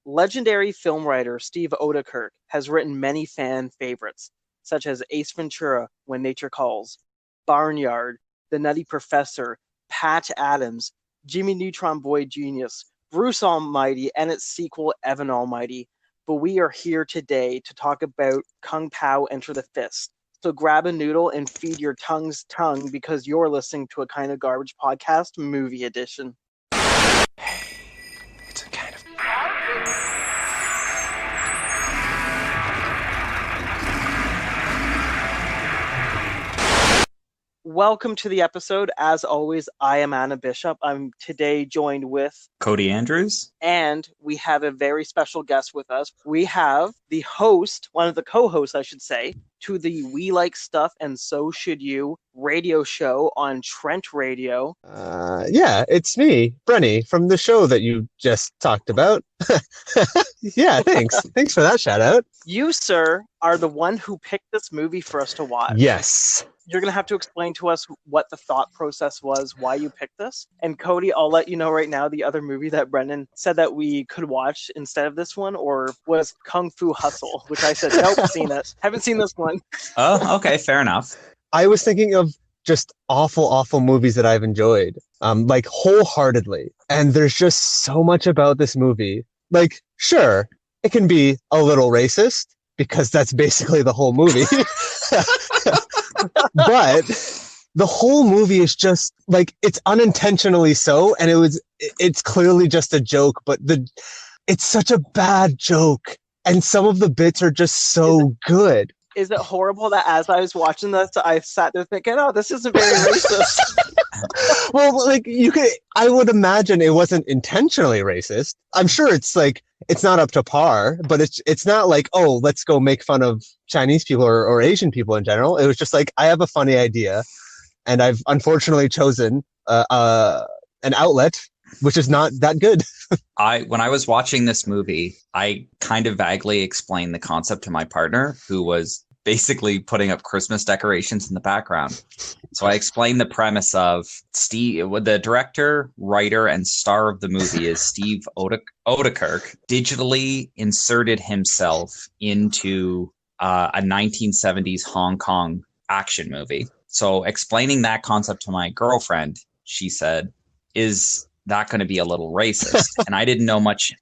Legendary film writer Steve Odekirk has written many fan favorites, such as Ace Ventura, When Nature Calls, Barnyard, The Nutty Professor, Patch Adams, Jimmy Neutron Boy Genius, Bruce Almighty, and its sequel, Evan Almighty. But we are here today to talk about Kung Pao Enter the Fist. So grab a noodle and feed your tongue's tongue because you're listening to a Kind of Garbage podcast movie edition. It's a kind of... Welcome to the episode. As always, I am Anna Bishop. I'm today joined with Cody Andrews. And we have a very special guest with us. We have the host, one of the co-hosts, I should say, to the We Like Stuff and So Should You radio show on Trent Radio. Yeah, it's me, Brenny, from the show that you just talked about. Yeah, thanks. Thanks for that shout out. You, sir, are the one who picked this movie for us to watch. Yes. You're going to have to explain to us what the thought process was, why you picked this. And Cody, I'll let you know right now the other movie that Brendan said that we could watch instead of this one, or was Kung Fu Hustle, which I said, nope, seen it. Haven't seen this one. Oh, okay, fair enough. I was thinking of just awful movies that I've enjoyed, like wholeheartedly. And there's just so much about this movie. Like, sure, it can be a little racist, because that's basically the whole movie. But the whole movie is just like, it's unintentionally so, and it's clearly just a joke, but it's such a bad joke, and some of the bits are just so good. Is it horrible that as I was watching this, I sat there thinking, oh, this isn't very racist? Well, like, I would imagine it wasn't intentionally racist. I'm sure it's not up to par, but it's not like, oh, let's go make fun of Chinese people or Asian people in general. It was just like, I have a funny idea, and I've unfortunately chosen an outlet which is not that good. When I was watching this movie, I kind of vaguely explained the concept to my partner, who was basically putting up Christmas decorations in the background. So I explained the premise of the director, writer, and star of the movie is Steve Odekirk, digitally inserted himself into a 1970s Hong Kong action movie. So explaining that concept to my girlfriend, she said, is that going to be a little racist? And I didn't know much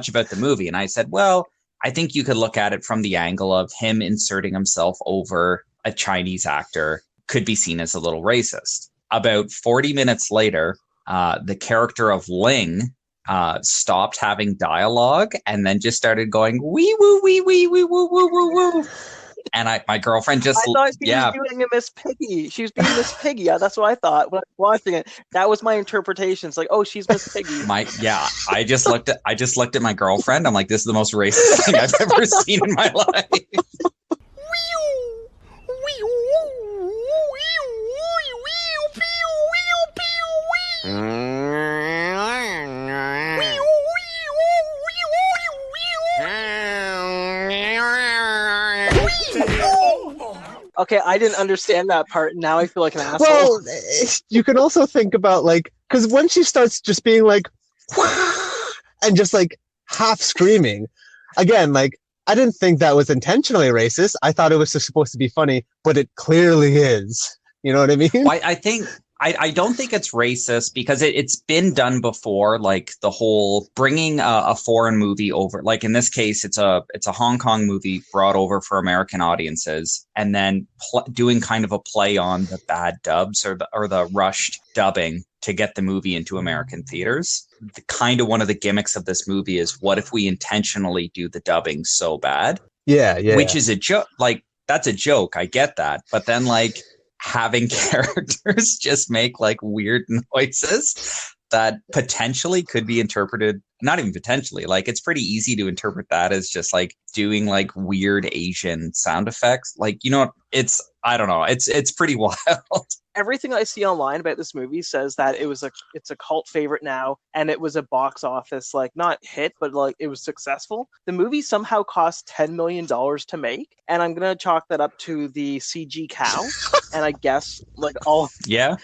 about the movie. And I said, well, I think you could look at it from the angle of him inserting himself over a Chinese actor could be seen as a little racist. About 40 minutes later, the character of Ling stopped having dialogue and then just started going wee woo wee wee wee woo woo woo woo. And my girlfriend just... I thought she was doing a Miss Piggy. She was being Miss Piggy. Yeah, that's what I thought when I was watching it. That was my interpretation. It's like, oh, she's Miss Piggy. I just looked at my girlfriend. I'm like, this is the most racist thing I've ever seen in my life. Okay, I didn't understand that part. Now I feel like an asshole. Well, you can also think about, like, because when she starts just being like, and just like half screaming, again, like, I didn't think that was intentionally racist. I thought it was just supposed to be funny, but it clearly is. You know what I mean? Well, I don't think it's racist because it's been done before, like the whole bringing a foreign movie over. Like in this case, it's a Hong Kong movie brought over for American audiences, and then doing kind of a play on the bad dubs or the rushed dubbing to get the movie into American theaters. One of the gimmicks of this movie is, what if we intentionally do the dubbing so bad? Yeah. Which is a joke. Like, that's a joke. I get that, but then like, having characters just make like weird noises that potentially could be interpreted, not even potentially, like it's pretty easy to interpret that as just like doing like weird Asian sound effects. Like, you know, I don't know. It's pretty wild. everything I see online about this movie says that it's a cult favorite now, and it was a box office like not hit, but like it was successful. The movie somehow cost $10 million to make, and I'm gonna chalk that up to the CG cow, and I guess like Yeah.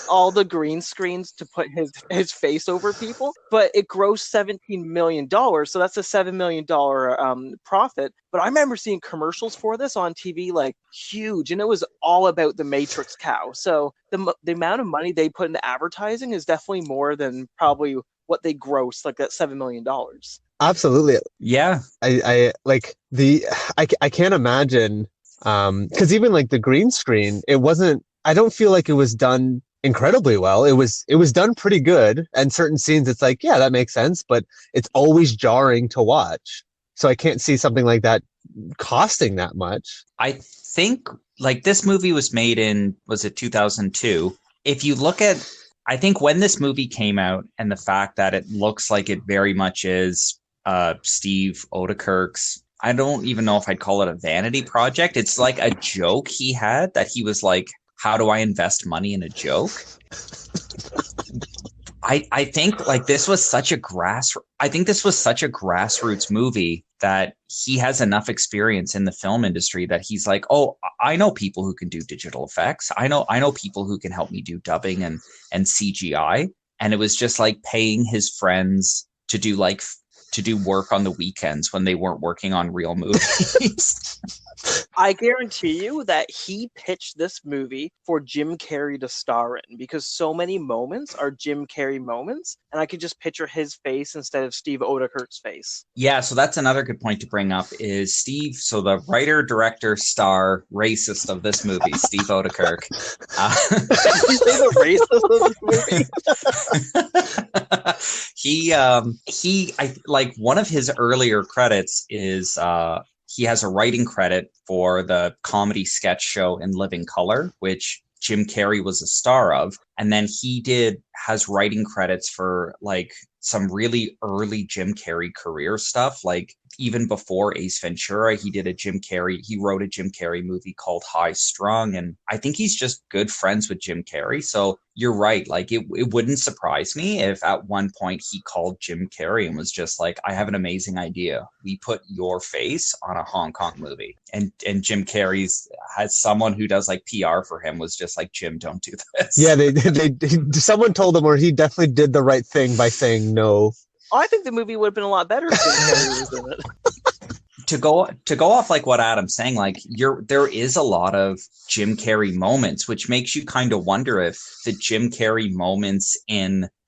all the green screens to put his face over people, but it grossed $17 million, so that's a $7 million profit. But I remember seeing commercials for this on TV, like huge, and it was all about the Matrix cow. So the amount of money they put into advertising is definitely more than probably what they grossed, like that $7 million. Absolutely. Yeah. I like I can't imagine because even like the green screen, it wasn't, I don't feel like it was done incredibly well. It was done pretty good, and certain scenes it's like, yeah, that makes sense, but it's always jarring to watch. So I can't see something like that costing that much. I think like this movie was made in, was it 2002? If you look at, I think when this movie came out and the fact that it looks like it very much is Steve Odekirk's, I don't even know if I'd call it a vanity project. It's like a joke he had that he was like, how do I invest money in a joke? I think like this was such a grassroots movie that he has enough experience in the film industry that he's like, oh, I know people who can do digital effects. I know people who can help me do dubbing and CGI. And it was just like paying his friends to do work on the weekends when they weren't working on real movies. I guarantee you that he pitched this movie for Jim Carrey to star in, because so many moments are Jim Carrey moments, and I could just picture his face instead of Steve Odekirk's face. Yeah, so that's another good point to bring up is Steve. So the writer, director, star, racist of this movie, Steve Odekirk. Did you say the racist of this movie? I like one of his earlier credits is he has a writing credit for the comedy sketch show In Living Color, which Jim Carrey was a star of. And then has writing credits for like some really early Jim Carrey career stuff. Like even before Ace Ventura, he wrote a Jim Carrey movie called High Strung. And I think he's just good friends with Jim Carrey. So you're right. Like it wouldn't surprise me if at one point he called Jim Carrey and was just like, I have an amazing idea. We put your face on a Hong Kong movie. And Jim Carrey's has someone who does like PR for him was just like, Jim, don't do this. Yeah, someone told him, or he definitely did the right thing by saying no. I think the movie would have been a lot better if Jim Carrey was in it. To go off like what Adam's saying, like there is a lot of Jim Carrey moments, which makes you kind of wonder if the Jim Carrey moments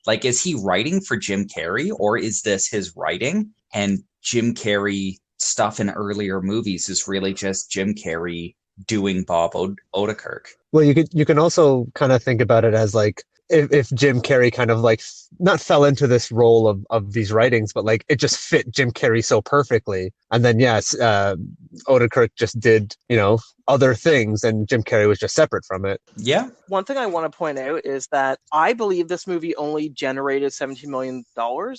like, is he writing for Jim Carrey, or is this his writing? And Jim Carrey stuff in earlier movies is really just Jim Carrey doing Bob Odenkirk. Well, you can also kind of think about it as like, if Jim Carrey kind of like not fell into this role of these writings, but like it just fit Jim Carrey so perfectly. And then yes, Odenkirk just did, other things, and Jim Carrey was just separate from it. Yeah. One thing I want to point out is that I believe this movie only generated $17 million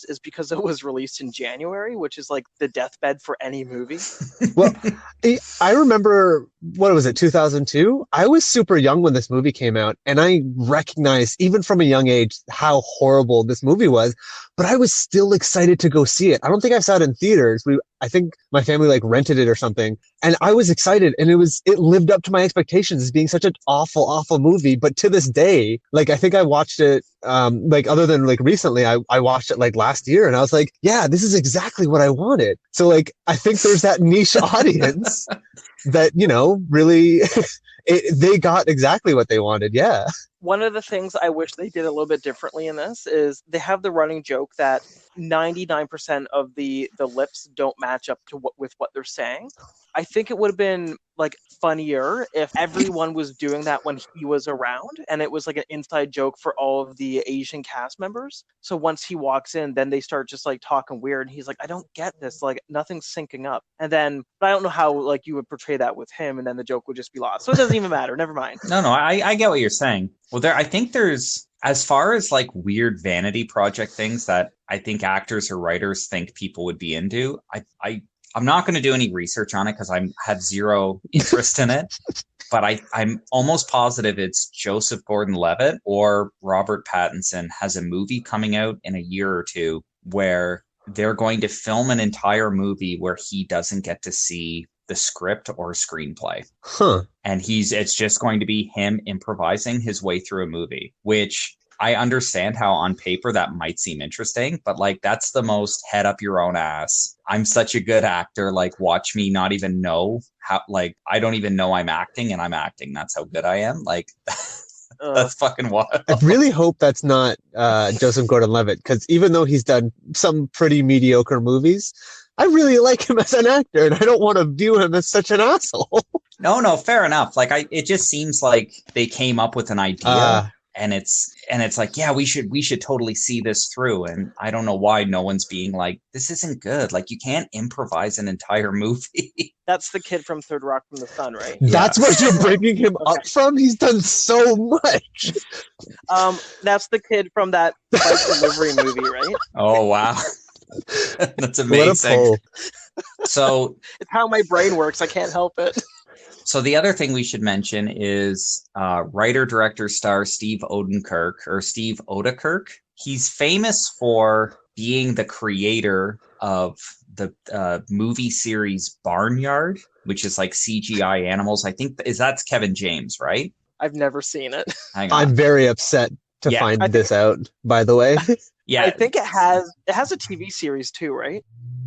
is because it was released in January, which is like the deathbed for any movie. Well, I remember, what was it, 2002? I was super young when this movie came out, and I recognized, even from a young age, how horrible this movie was, but I was still excited to go see it. I don't think I saw it in theaters. I think my family like rented it or something, and I was excited, and it lived up to my expectations as being such an awful, awful movie. But to this day, like, I think I watched it, like, other than like recently, I watched it like last year, and I was like, yeah, this is exactly what I wanted. So like, I think there's that niche audience that, really, they got exactly what they wanted. Yeah. One of the things I wish they did a little bit differently in this is they have the running joke that 99% of the lips don't match up to with what they're saying. I think it would have been like funnier if everyone was doing that when he was around, and it was like an inside joke for all of the Asian cast members. So once he walks in, then they start just like talking weird, and he's like, I don't get this, like nothing's syncing up. And then, but I don't know how like you would portray that with him, and then the joke would just be lost. So it doesn't even matter. Never mind. No, I get what you're saying. Well, I think there's, as far as like weird vanity project things that I think actors or writers think people would be into, I'm not going to do any research on it because I have zero interest in it. but I'm almost positive it's Joseph Gordon-Levitt or Robert Pattinson has a movie coming out in a year or two where they're going to film an entire movie where he doesn't get to see the script or screenplay. Huh. And it's just going to be him improvising his way through a movie, which I understand how on paper that might seem interesting, but like that's the most head up your own ass. I'm such a good actor. Like, watch me not even know how, like, I don't even know I'm acting and I'm acting. That's how good I am. Like, that's fucking wild. I really hope that's not Joseph Gordon-Levitt, because even though he's done some pretty mediocre movies, I really like him as an actor, and I don't want to view him as such an asshole. No, fair enough. Like, it just seems like they came up with an idea, and it's like, yeah, we should totally see this through. And I don't know why no one's being like, this isn't good. Like, you can't improvise an entire movie. That's the kid from Third Rock from the Sun, right? That's what you're bringing him up from? He's done so much. That's the kid from that bike delivery movie, right? Oh, wow. That's amazing. So it's how my brain works. I can't help it. So the other thing we should mention is writer, director, star Steve Odekirk. He's famous for being the creator of the movie series Barnyard, which is like CGI animals. I think that's Kevin James, right? I've never seen it. Hang on. I'm very upset to find this out, by the way. Yeah. I think it has a TV series too, right?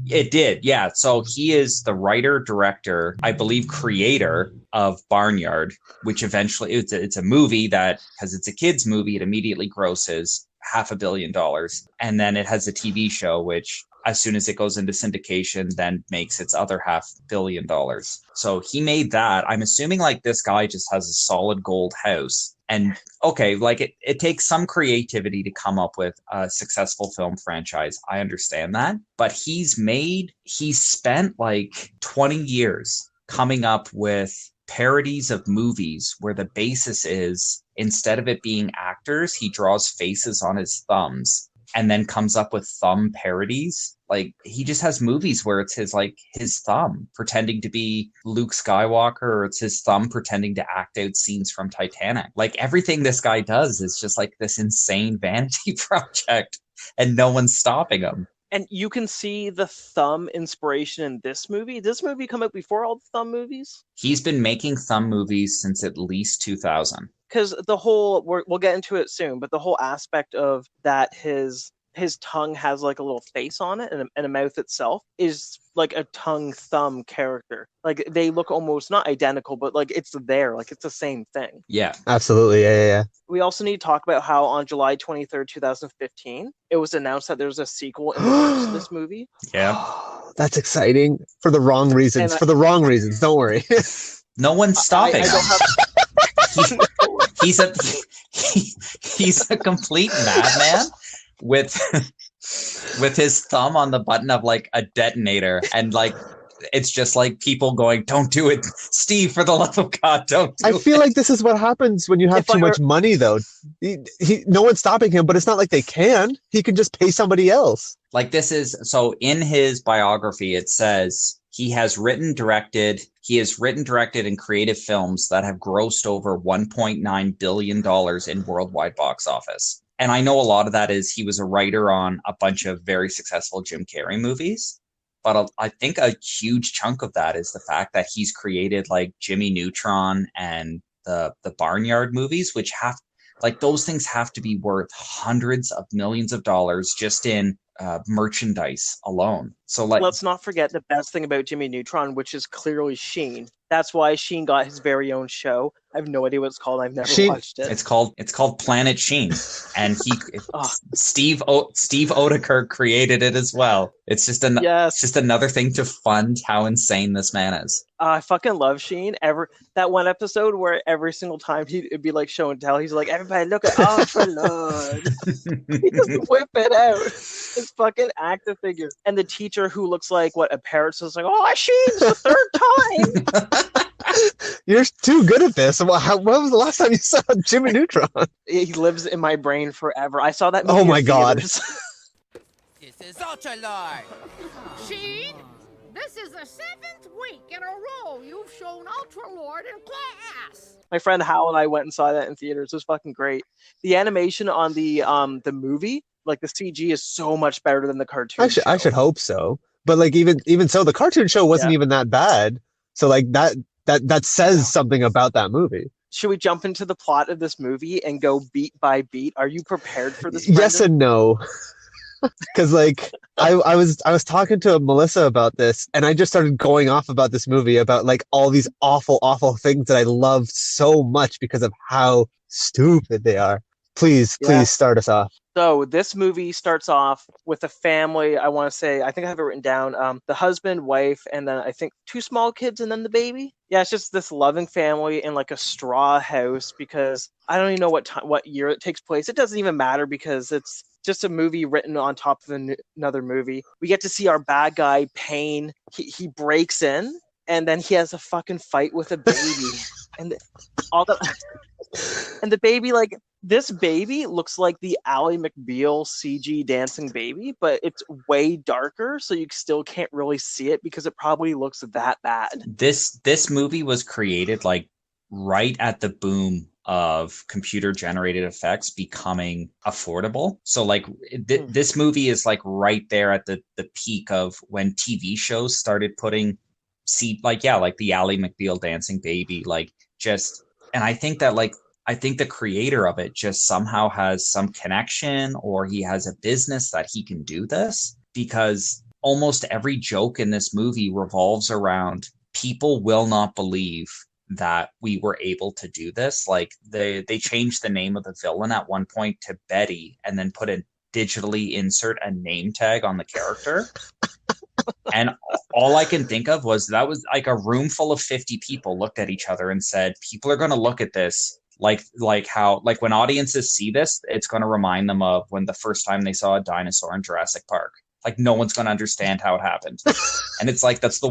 It did, yeah. So he is the writer, director, I believe creator of Barnyard, which eventually it's a movie that, because it's a kid's movie, it immediately grosses $500 million. And then it has a TV show, which as soon as it goes into syndication, then makes its other $500 million. So he made that. I'm assuming like this guy just has a solid gold house. And okay, like it takes some creativity to come up with a successful film franchise. I understand that. But he's spent like 20 years coming up with parodies of movies where the basis is, instead of it being actors, he draws faces on his thumbs and then comes up with thumb parodies. Like, he just has movies where it's his thumb pretending to be Luke Skywalker, or it's his thumb pretending to act out scenes from Titanic. Like, everything this guy does is just like this insane vanity project, and no one's stopping him. And you can see the thumb inspiration in this movie. Did this movie come out before all the thumb movies? He's been making thumb movies since at least 2000. Because the whole, we'll get into it soon, but the whole aspect of that his tongue has like a little face on it, and a mouth itself is like a tongue thumb character. Like, they look almost not identical, but like it's there, like it's the same thing. Yeah, absolutely. Yeah. We also need to talk about how on July 23rd, 2015, it was announced that there's a sequel in the works to this movie. Yeah. That's exciting for the wrong reasons. Don't worry. No one's stopping. He's a complete madman with his thumb on the button of like a detonator, and like it's just like people going, "Don't do it, Steve! For the love of God, don't do it!" I feel like this is what happens when you have too much money, though. No one's stopping him, but it's not like they can. He can just pay somebody else. Like, this is so in his biography, it says he has written, directed, and created films that have grossed over $1.9 billion in worldwide box office. And I know a lot of that is he was a writer on a bunch of very successful Jim Carrey movies. But I think a huge chunk of that is the fact that he's created like Jimmy Neutron and the Barnyard movies, which those things have to be worth hundreds of millions of dollars just in merchandise alone. So let's not forget the best thing about Jimmy Neutron, which is clearly Sheen. That's why Sheen got his very own show. I have no idea what it's called. I've never watched it. It's called Planet Sheen, and Steve Odekirk created it as well. It's just another thing to fund how insane this man is. I fucking love Sheen. That one episode where every single time it'd be like show and tell. He's like, "Everybody look at Ultra Lord." He just whip it out. His fucking actor figure, and the teacher who looks like a parrot. So it's like, "Oh, Sheen's the third time." You're too good at this. When was the last time you saw Jimmy Neutron? He lives in my brain forever. I saw that movie. Oh my God. This is Ultra Lord. Sheen, This is the 7th week in a row you've shown Ultra Lord in class. My friend Hal and I went and saw that in theaters. It was fucking great. The animation on the movie, like the CG, is so much better than the cartoon show. I should hope so. But like even so, the cartoon show wasn't even that bad. So like that says something about that movie. Should we jump into the plot of this movie and go beat by beat? Are you prepared for this, Yes Brendan? and no. Because like I was talking to Melissa about this, and I just started going off about this movie, about like all these awful things that I love so much because of how stupid they are. Please start us off. So this movie starts off with a family. I want to say, I think I have it written down. The husband, wife, and then I think 2 small kids, and then the baby. Yeah, it's just this loving family in like a straw house, because I don't even know what year it takes place. It doesn't even matter because it's just a movie written on top of another movie. We get to see our bad guy Payne. He breaks in, and then he has a fucking fight with a baby, and and the baby, like, this baby looks like the Ally McBeal CG dancing baby, but it's way darker, so you still can't really see it because it probably looks that bad. This movie was created like right at the boom of computer generated effects becoming affordable. So like this movie is like right there at the peak of when TV shows started putting like the Ally McBeal dancing baby, like just, and I think the creator of it just somehow has some connection, or he has a business that he can do this, because almost every joke in this movie revolves around people will not believe that we were able to do this. Like they changed the name of the villain at one point to Betty, and then digitally insert a name tag on the character. And all I can think of was that was like a room full of 50 people looked at each other and said, people are going to look at this like when audiences see this, it's going to remind them of when the first time they saw a dinosaur in Jurassic Park. Like no one's going to understand how it happened. And it's like, it's the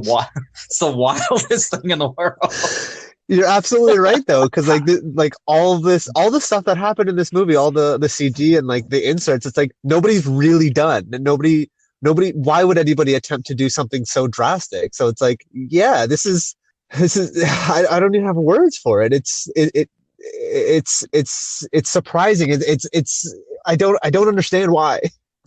wildest thing in the world. You're absolutely right though, because like all the stuff that happened in this movie, all the CG and like the inserts, it's like nobody's really done, and nobody. Why would anybody attempt to do something so drastic? So it's like, yeah, this is. I don't even have words for it. It's surprising. I don't understand why.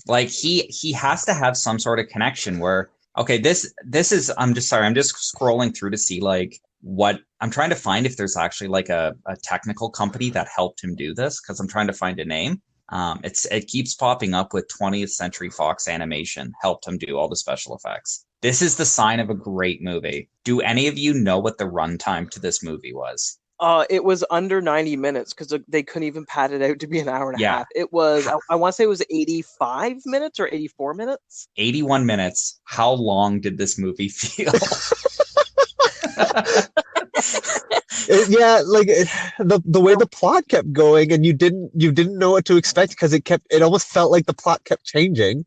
Like he has to have some sort of connection where, okay, this is, I'm just scrolling through to see like what I'm trying to find, if there's actually like a technical company that helped him do this, because I'm trying to find a name. It keeps popping up with 20th Century Fox Animation helped him do all the special effects. This is the sign of a great movie. Do any of you know what the runtime to this movie was? It was under 90 minutes because they couldn't even pad it out to be an hour and a half. It was, I want to say it was 85 minutes or 84 minutes. 81 minutes. How long did this movie feel? The way the plot kept going, and you didn't know what to expect, because it almost felt like the plot kept changing.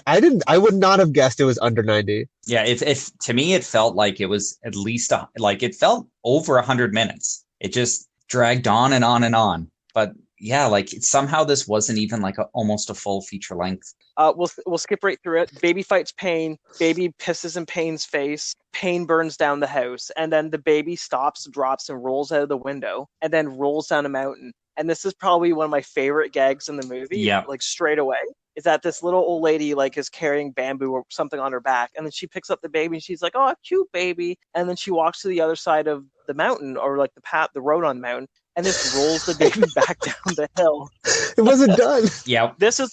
I would not have guessed it was under 90. Yeah, if to me it felt like it was at least it felt over 100 minutes. It just dragged on and on and on. But yeah, like somehow this wasn't even like almost a full feature length. We'll skip right through it. Baby fights Payne. Baby pisses in Payne's face. Payne burns down the house, and then the baby stops, drops, and rolls out of the window, and then rolls down a mountain. And this is probably one of my favorite gags in the movie. Yeah, like straight away, is that this little old lady like is carrying bamboo or something on her back, and then she picks up the baby and she's like, "Oh, cute baby," and then she walks to the other side of the mountain, or like the road on the mountain, and just rolls the baby back down the hill. It wasn't done. Yeah, this is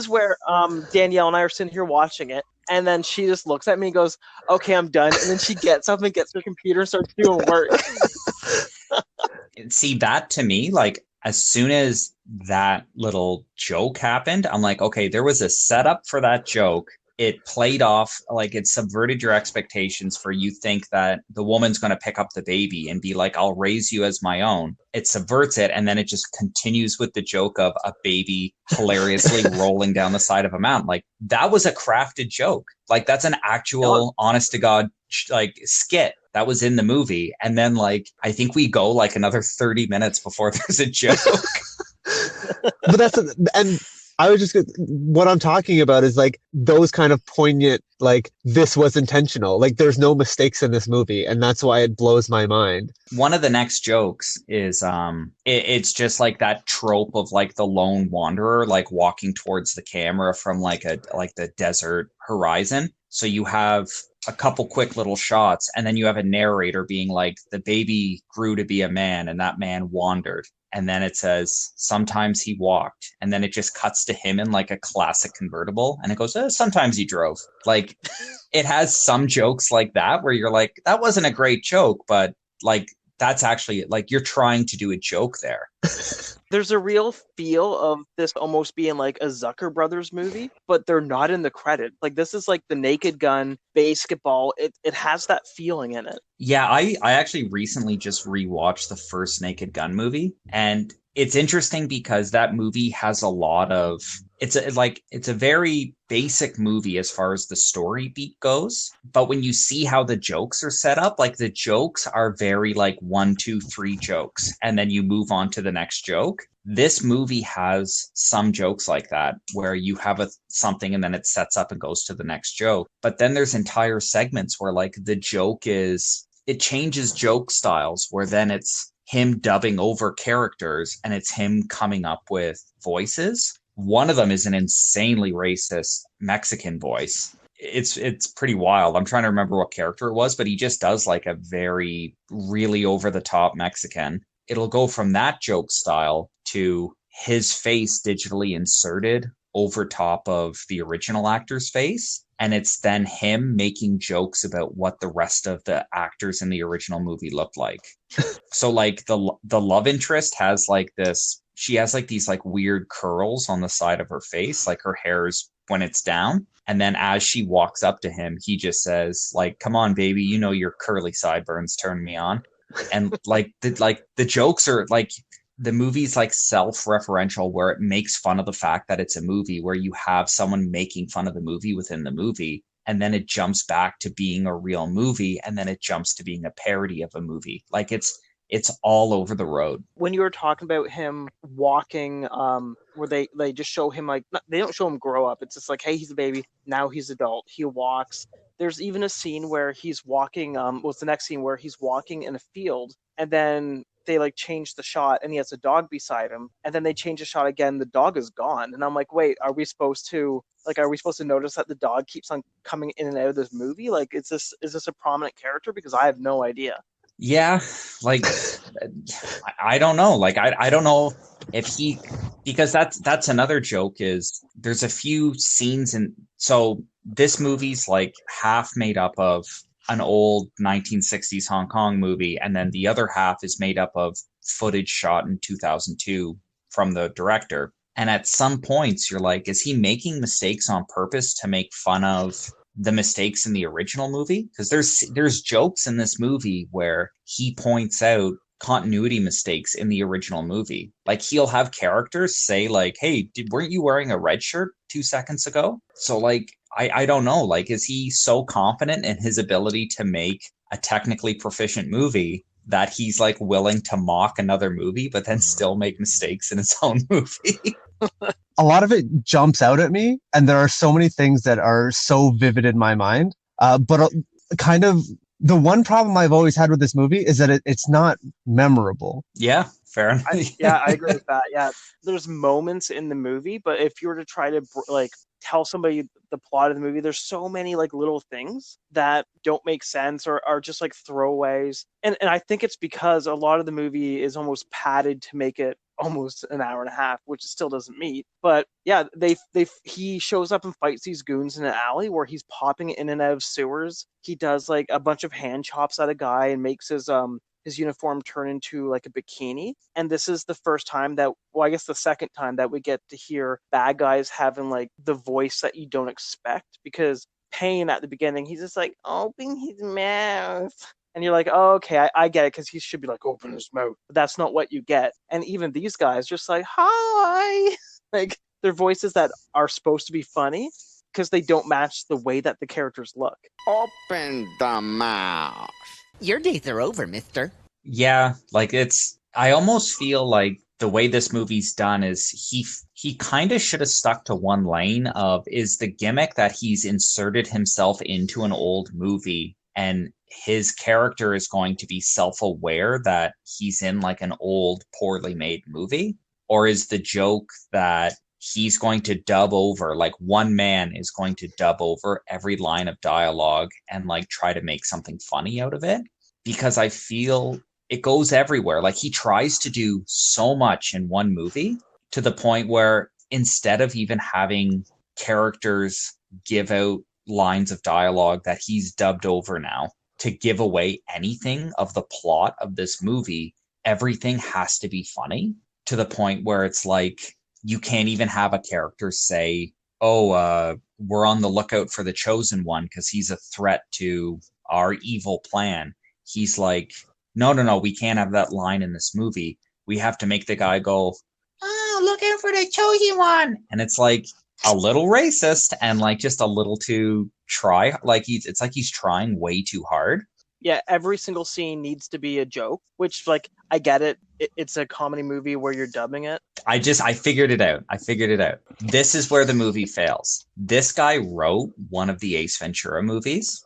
where Danielle and I are sitting here watching it, and then she just looks at me and goes, "Okay, I'm done," and then she gets up and gets her computer and starts doing work. See, that to me, like as soon as that little joke happened, I'm like, okay, there was a setup for that joke. It played off, like it subverted your expectations, for you think that the woman's going to pick up the baby and be like, I'll raise you as my own. It subverts it, and then it just continues with the joke of a baby hilariously rolling down the side of a mountain. Like that was a crafted joke. Like that's an actual honest to God like skit that was in the movie. And then like I think we go like another 30 minutes before there's a joke. But and I was just what I'm talking about is like those kind of poignant, like this was intentional. Like there's no mistakes in this movie, and that's why it blows my mind. One of the next jokes is it's just like that trope of like the lone wanderer like walking towards the camera from like the desert horizon. So you have a couple quick little shots, and then you have a narrator being like, the baby grew to be a man and that man wandered. And then it says, sometimes he walked. And then it just cuts to him in like a classic convertible. And it goes, sometimes he drove. Like, it has some jokes like that where you're like, that wasn't a great joke, but like, that's actually like you're trying to do a joke there. There's a real feel of this almost being like a Zucker Brothers movie, but they're not in the credit. Like this is like the Naked Gun, basketball. It has that feeling in it. Yeah, I actually recently just rewatched the first Naked Gun movie, and it's interesting because that movie has a lot of it's a very basic movie as far as the story beat goes, but when you see how the jokes are set up, like the jokes are very like 1, 2, 3 jokes, and then you move on to the next joke. This movie has some jokes like that where you have something and then it sets up and goes to the next joke. But then there's entire segments where like the joke is it changes joke styles where then it's him dubbing over characters and it's him coming up with voices. One of them is an insanely racist Mexican voice. It's pretty wild. I'm trying to remember what character it was, but he just does like a very really over the top Mexican. It'll go from that joke style to his face digitally inserted over top of the original actor's face. And it's then him making jokes about what the rest of the actors in the original movie looked like. So like the love interest has like this, she has like these like weird curls on the side of her face, like her hair's when it's down. And then as she walks up to him, he just says like, come on, baby, you know, your curly sideburns turn me on. And like the jokes are like, the movie's like self-referential where it makes fun of the fact that it's a movie where you have someone making fun of the movie within the movie. And then it jumps back to being a real movie. And then it jumps to being a parody of a movie. Like it's all over the road. When you were talking about him walking, where they just show him like, they don't show him grow up. It's just like, hey, he's a baby. Now he's adult. He walks. There's even a scene where he's walking, what's the next scene where he's walking in a field and then they like change the shot and he has a dog beside him and then they change the shot again, the dog is gone, and I'm like, wait, are we supposed to notice that the dog keeps on coming in and out of this movie? Like, is this a prominent character? Because I have no idea. Yeah, like I don't know. Like I don't know if because that's another joke is there's a few scenes so this movie's like half made up of an old 1960s Hong Kong movie, and then the other half is made up of footage shot in 2002 from the director. And at some points, you're like, is he making mistakes on purpose to make fun of the mistakes in the original movie? Because there's jokes in this movie where he points out continuity mistakes in the original movie. Like he'll have characters say like, hey, weren't you wearing a red shirt 2 seconds ago? So like, I don't know, like, is he so confident in his ability to make a technically proficient movie that he's like willing to mock another movie, but then still make mistakes in his own movie? A lot of it jumps out at me, and there are so many things that are so vivid in my mind. But kind of the one problem I've always had with this movie is that it's not memorable. Yeah, fair enough. I agree with that. Yeah, there's moments in the movie, but if you were to try to like tell somebody the plot of the movie, there's so many like little things that don't make sense or are just like throwaways. And I think it's because a lot of the movie is almost padded to make it almost an hour and a half, which still doesn't meet. But yeah, he shows up and fights these goons in an alley where he's popping in and out of sewers. He does like a bunch of hand chops at a guy and makes his uniform turn into like a bikini. And this is the first time I guess the second time that we get to hear bad guys having like the voice that you don't expect, because Payne at the beginning, he's just like, open his mouth. And you're like, oh, okay, I get it, because he should be like, open his mouth. But that's not what you get. And even these guys just like, hi. Like, they're voices that are supposed to be funny because they don't match the way that the characters look. Open the mouth. Your days are over, mister. Yeah, like I almost feel like the way this movie's done is he kind of should have stuck to one lane of is the gimmick that he's inserted himself into an old movie and his character is going to be self-aware that he's in like an old poorly made movie, or is the joke that he's going to dub over, like one man is going to dub over every line of dialogue and like try to make something funny out of it? Because I feel it goes everywhere. Like he tries to do so much in one movie to the point where instead of even having characters give out lines of dialogue that he's dubbed over now to give away anything of the plot of this movie, everything has to be funny to the point where it's like you can't even have a character say, we're on the lookout for the chosen one because he's a threat to our evil plan. He's like, no, we can't have that line in this movie. We have to make the guy go, oh, looking for the chosen one. And it's like a little racist and like just a little too try. Like it's like he's trying way too hard. Yeah, every single scene needs to be a joke, which, like, I get it. It's a comedy movie where you're dubbing it. I figured it out. This is where the movie fails. This guy wrote one of the Ace Ventura movies.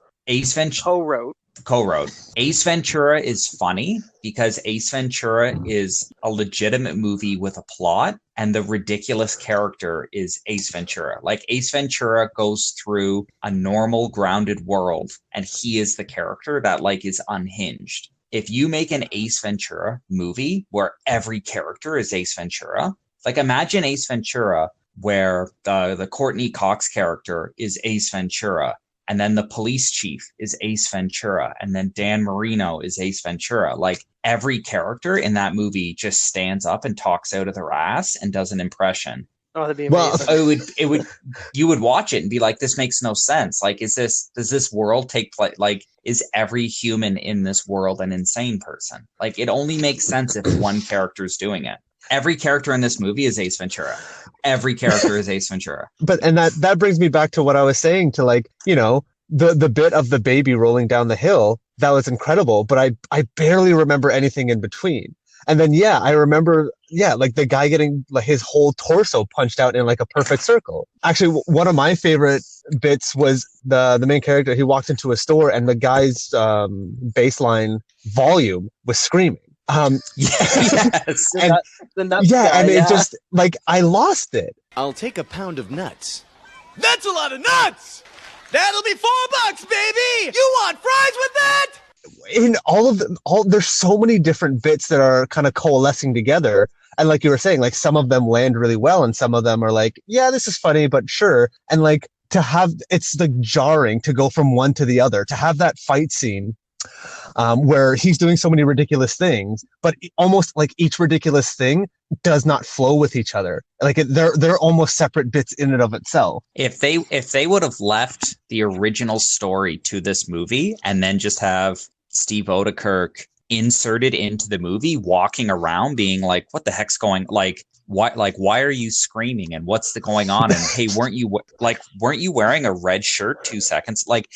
Co-wrote. Ace Ventura is funny because Ace Ventura is a legitimate movie with a plot, and the ridiculous character is Ace Ventura. Like Ace Ventura goes through a normal, grounded world, and he is the character that like is unhinged. If you make an Ace Ventura movie where every character is Ace Ventura, like imagine Ace Ventura where the Courtney Cox character is Ace Ventura, and then the police chief is Ace Ventura, and then Dan Marino is Ace Ventura. Like every character in that movie just stands up and talks out of their ass and does an impression. Oh, that'd be amazing. Well, you would watch it and be like, this makes no sense. Like, does this world take place? Like, is every human in this world an insane person? Like, it only makes sense if one character is doing it. Every character in this movie is Ace Ventura. Every character is Ace Ventura. And that brings me back to what I was saying to, like, you know, the bit of the baby rolling down the hill, that was incredible, but I barely remember anything in between. And then, yeah, I remember, like the guy getting like his whole torso punched out in like a perfect circle. Actually, one of my favorite bits was the main character. He walked into a store and the guy's baseline volume was screaming. Yes. And it just like I lost it. I'll take a pound of nuts. That's a lot of nuts. That'll be $4, baby. You want fries with that? In there's so many different bits that are kind of coalescing together, and like you were saying, like some of them land really well and some of them are like, yeah, this is funny, but sure. And like to have, it's like jarring to go from one to the other, to have that fight scene where he's doing so many ridiculous things, but almost like each ridiculous thing does not flow with each other. Like they're almost separate bits in and of itself. If they would have left the original story to this movie and then just have Steve Odekirk inserted into the movie, walking around being like, what the heck's going, like, why are you screaming and what's going on? And hey, weren't you wearing a red shirt 2 seconds? Like,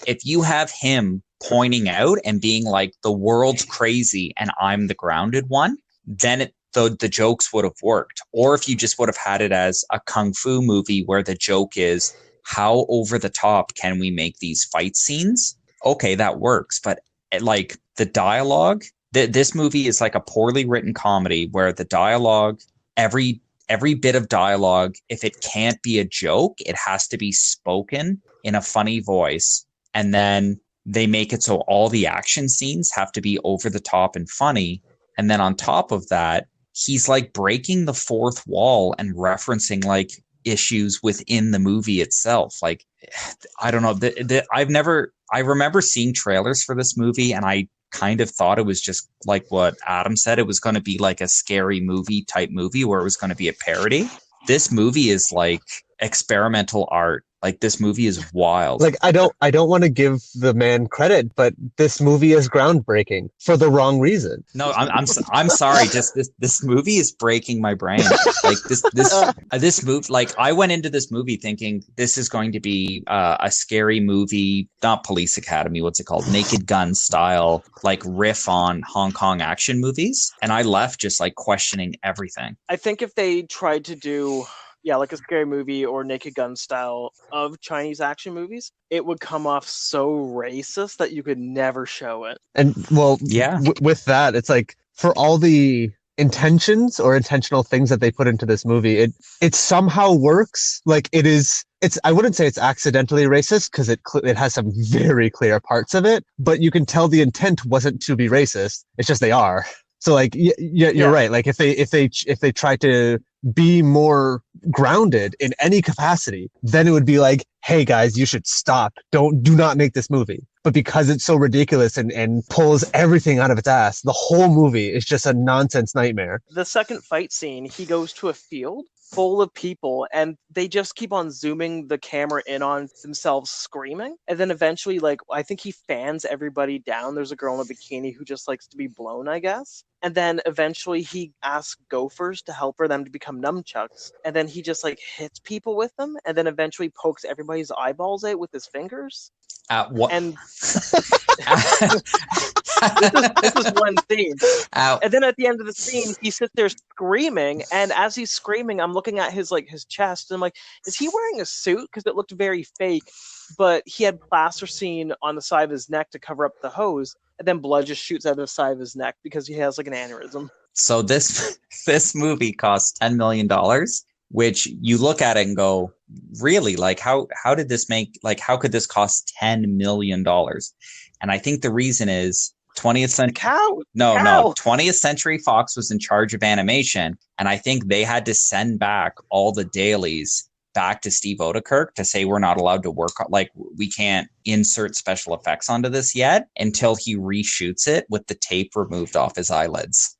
if you have him pointing out and being like, the world's crazy and I'm the grounded one, then the jokes would have worked. Or if you just would have had it as a kung fu movie where the joke is, how over the top can we make these fight scenes? Okay, that works. But like the dialogue, this movie is like a poorly written comedy where the dialogue, every bit of dialogue, if it can't be a joke, it has to be spoken in a funny voice. And then they make it so all the action scenes have to be over the top and funny. And then on top of that, he's like breaking the fourth wall and referencing like issues within the movie itself. Like, I don't know. I remember seeing trailers for this movie and I kind of thought it was just like what Adam said. It was going to be like a scary movie type movie where it was going to be a parody. This movie is like, experimental art. Like, this movie is wild. Like, I don't want to give the man credit, but this movie is groundbreaking for the wrong reason. No, I'm sorry. Just this movie is breaking my brain. Like, this movie. Like, I went into this movie thinking this is going to be a scary movie, not Police Academy. What's it called? Naked Gun style, like riff on Hong Kong action movies, and I left just like questioning everything. I think if they tried to do, like a scary movie or Naked Gun style of Chinese action movies, it would come off so racist that you could never show it. And well, Yeah. With that, it's like, for all the intentions or intentional things that they put into this movie, it somehow works. Like, it's I wouldn't say it's accidentally racist, because it has some very clear parts of it, but you can tell the intent wasn't to be racist. It's just they are. So like, you're right. Like, if they try to be more grounded in any capacity, then it would be like, hey guys, you should stop. Do not make this movie. But because it's so ridiculous and pulls everything out of its ass, the whole movie is just a nonsense nightmare. The second fight scene, he goes to a field full of people, and they just keep on zooming the camera in on themselves screaming. And then eventually, like, I think he fans everybody down. There's a girl in a bikini who just likes to be blown, I guess. And then eventually he asks gophers to help them to become nunchucks. And then he just like hits people with them, and then eventually pokes everybody's eyeballs out with his fingers. What? And this is one scene. And then at the end of the scene, he sits there screaming, and as he's screaming, I'm looking at his chest, and I'm like, is he wearing a suit? Because it looked very fake, but he had plasticine on the side of his neck to cover up the hose, and then blood just shoots out of the side of his neck because he has like an aneurysm. So this movie cost $10 million, which you look at it and go, really? Like, how did this make, like, how could this cost $10 million? And I think the reason is 20th century 20th Century Fox was in charge of animation, and I think they had to send back all the dailies back to Steve Odekirk to say, we're not allowed to work, like, we can't insert special effects onto this yet until he reshoots it with the tape removed off his eyelids.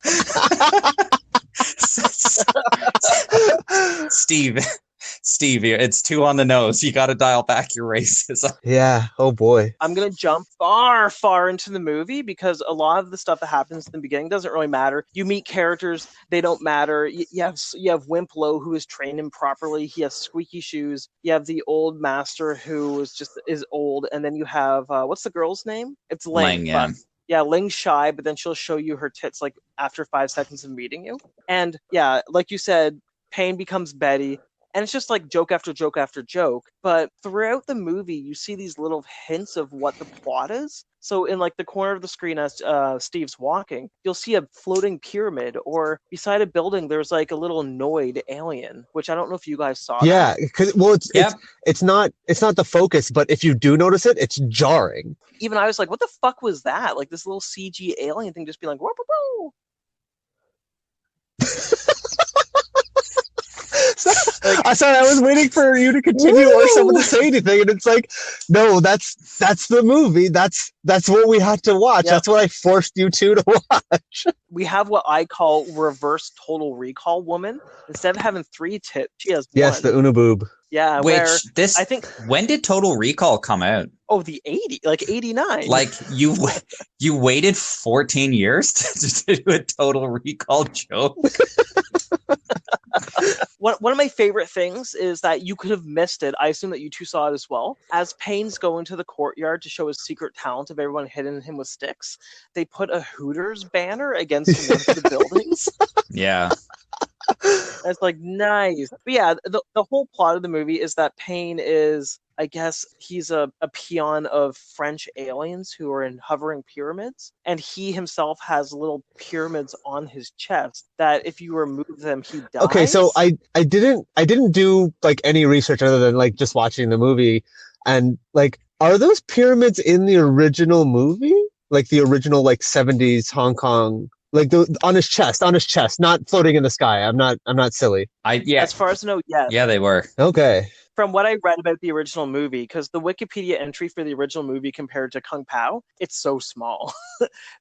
Steve, it's 2 on the nose. You got to dial back your racism. Yeah. Oh boy. I'm going to jump far into the movie because a lot of the stuff that happens in the beginning doesn't really matter. You meet characters, they don't matter. You have Wimp Lo, who is trained improperly. He has squeaky shoes. You have the old master who is old. And then you have, what's the girl's name? It's Ling. Yeah. Yeah, Ling's shy, but then she'll show you her tits like after 5 seconds of meeting you. And yeah, like you said, Payne becomes Betty. And it's just like joke after joke after joke. But throughout the movie, you see these little hints of what the plot is. So in like the corner of the screen as Steve's walking, you'll see a floating pyramid, or beside a building, there's like a little Noid alien, which I don't know if you guys saw. Yeah, because it's not the focus, but if you do notice it, it's jarring. Even I was like, what the fuck was that? Like this little CG alien thing just be like, whoa, whoa, whoa. Sorry, I was waiting for you to continue or someone to say anything, and it's like, no, that's the movie. That's what we had to watch. Yep. That's what I forced you to watch. We have what I call reverse Total Recall woman. Instead of having 3 tits, she has one. Yes, the Unaboob. Yeah, I think, when did Total Recall come out? Oh, the 89. Like, you waited 14 years to do a Total Recall joke? One of my favorite things is that you could have missed it. I assume that you two saw it as well. As Payne's going to the courtyard to show his secret talent of everyone hitting him with sticks, they put a Hooters banner against one of the buildings. Yeah. It's like, nice. But yeah, the whole plot of the movie is that Payne is, I guess, he's a peon of French aliens who are in hovering pyramids, and he himself has little pyramids on his chest that if you remove them, he dies. Okay, so I didn't do like any research other than like just watching the movie, and like, are those pyramids in the original movie? Like the original like 70s Hong Kong, like on his chest, not floating in the sky. I'm not silly. As far as I know, yes. Yeah, they were. Okay. From what I read about the original movie, because the Wikipedia entry for the original movie compared to Kung Pao, it's so small.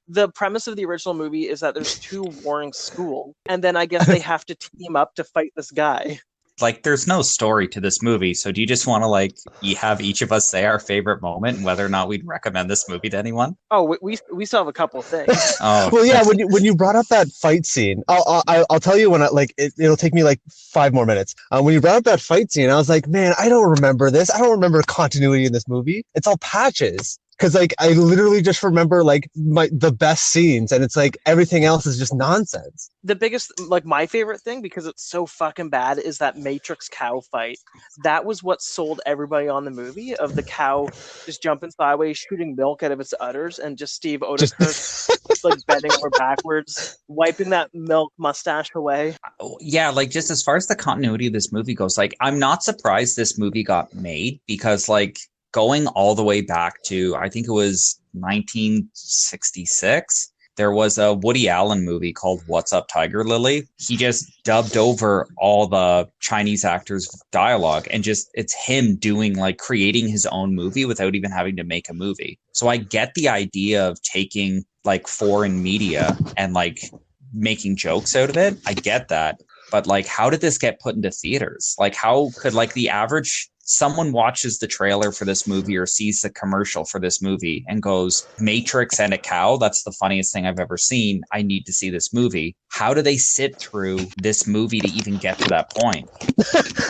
The premise of the original movie is that there's 2 warring schools, and then I guess they have to team up to fight this guy. like there's no story to this movie. So do you just want to like have each of us say our favorite moment and whether or not we'd recommend this movie to anyone? Oh, we still have a couple of things. Oh, Well, yeah, when you brought up that fight scene, I'll tell you when it'll take me like 5 more minutes. When you brought up that fight scene, I was like, man, I don't remember this. I don't remember continuity in this movie. It's all patches. Because like I literally just remember like the best scenes, and it's like everything else is just nonsense. The biggest, like my favorite thing, because it's so fucking bad, is that Matrix cow fight. That was what sold everybody on the movie, of the cow just jumping sideways, shooting milk out of its udders, and just Steve Odekirk like bending over backwards, wiping that milk mustache away. yeah, like just as far as the continuity of this movie goes, like I'm not surprised this movie got made because like going all the way back to, I think it was 1966, there was a Woody Allen movie called What's Up, Tiger Lily? He just dubbed over all the Chinese actors' dialogue and just, it's him doing like creating his own movie without even having to make a movie. So I get the idea of taking like foreign media and like making jokes out of it. I get that. But like, how did this get put into theaters? Like, how could like the average someone watches the trailer for this movie or sees the commercial for this movie and goes, Matrix and a cow, that's the funniest thing I've ever seen. I need to see this movie. How do they sit through this movie to even get to that point?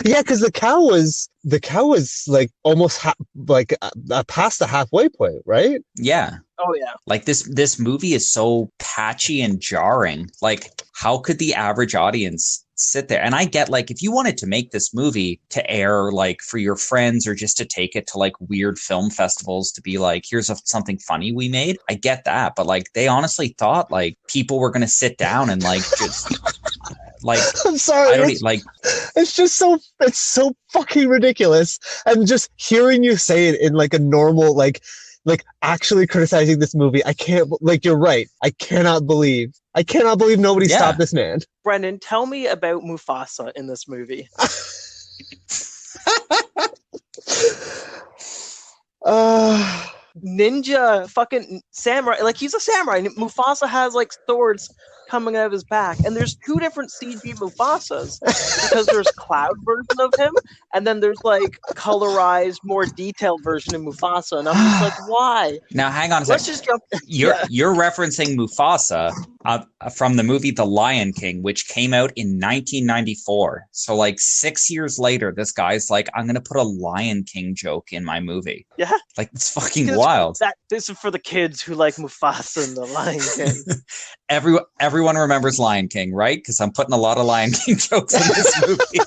Yeah, because the cow was like almost past the halfway point, right? Yeah. Oh yeah. Like this movie is so patchy and jarring. Like, how could the average audience sit there? And I get like if you wanted to make this movie to air like for your friends or just to take it to like weird film festivals to be like, here's something funny we made. I get that, but like they honestly thought like people were gonna sit down and like just like I'm sorry. I don't like it's so fucking ridiculous. And just hearing you say it in like a normal like actually criticizing this movie, I can't, like, you're right. I cannot believe nobody stopped this man. Brendan, tell me about Mufasa in this movie. Ninja fucking samurai, like he's a samurai. Mufasa has like swords coming out of his back, and there's two different CG Mufasas because there's cloud version of him, and then there's like colorized, more detailed version of Mufasa, and I'm just like, why? now hang on a Let's second. just jump. You're referencing Mufasa from the movie The Lion King, which came out in 1994. So like 6 years later, this guy's like, I'm gonna put a Lion King joke in my movie. Yeah, like it's fucking wild. This is for the kids who like Mufasa and the Lion King. Everyone remembers Lion King, right? Because I'm putting a lot of Lion King jokes in this movie.